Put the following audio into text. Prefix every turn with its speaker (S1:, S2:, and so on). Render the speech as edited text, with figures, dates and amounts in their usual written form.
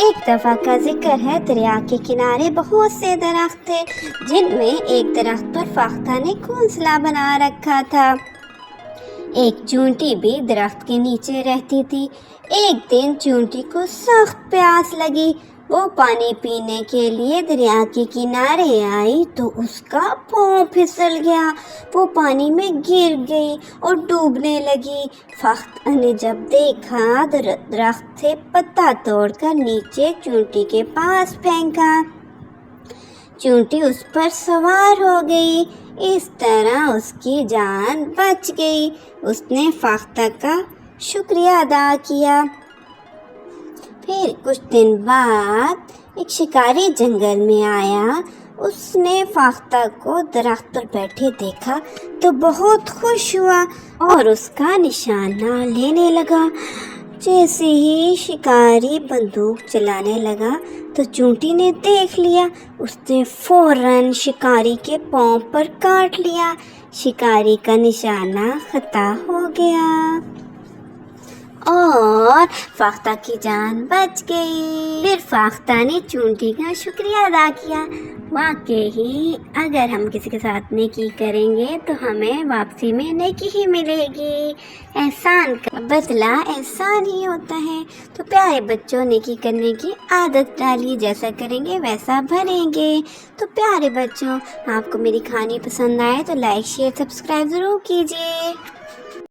S1: ایک دفعہ کا ذکر ہے، دریا کے کنارے بہت سے درخت تھے، جن میں ایک درخت پر فاختہ نے گھونسلہ بنا رکھا تھا۔ ایک چونٹی بھی درخت کے نیچے رہتی تھی۔ ایک دن چونٹی کو سخت پیاس لگی۔ وہ پانی پینے کے لیے دریا کے کنارے آئی تو اس کا پاؤں پھسل گیا۔ وہ پانی میں گر گئی اور ڈوبنے لگی۔ فاختہ نے جب دیکھا درخت سے پتا توڑ کر نیچے چونٹی کے پاس پھینکا۔ چونٹی اس پر سوار ہو گئی۔ اس طرح اس کی جان بچ گئی۔ اس نے فاختہ کا شکریہ ادا کیا۔ پھر کچھ دن بعد ایک شکاری جنگل میں آیا۔ اس نے فاختہ کو درخت پر بیٹھے دیکھا تو بہت خوش ہوا اور اس کا نشانہ لینے لگا۔ جیسے ہی شکاری بندوق چلانے لگا تو چونٹی نے دیکھ لیا۔ اس نے فوراً شکاری کے پاؤں پر کاٹ لیا۔ شکاری کا نشانہ خطا ہو گیا اور فاختہ کی جان بچ گئی۔ پھر فاختہ نے چونٹی کا شکریہ ادا کیا۔ واقعی اگر ہم کسی کے ساتھ نیکی کریں گے تو ہمیں واپسی میں نیکی ہی ملے گی۔ احسان کا بدلہ احسان ہی ہوتا ہے۔ تو پیارے بچوں، نیکی کرنے کی عادت ڈالیے، جیسا کریں گے ویسا بنیں گے۔ تو پیارے بچوں، آپ کو میری کہانی پسند آئے تو لائک شیئر سبسکرائب ضرور کیجیے۔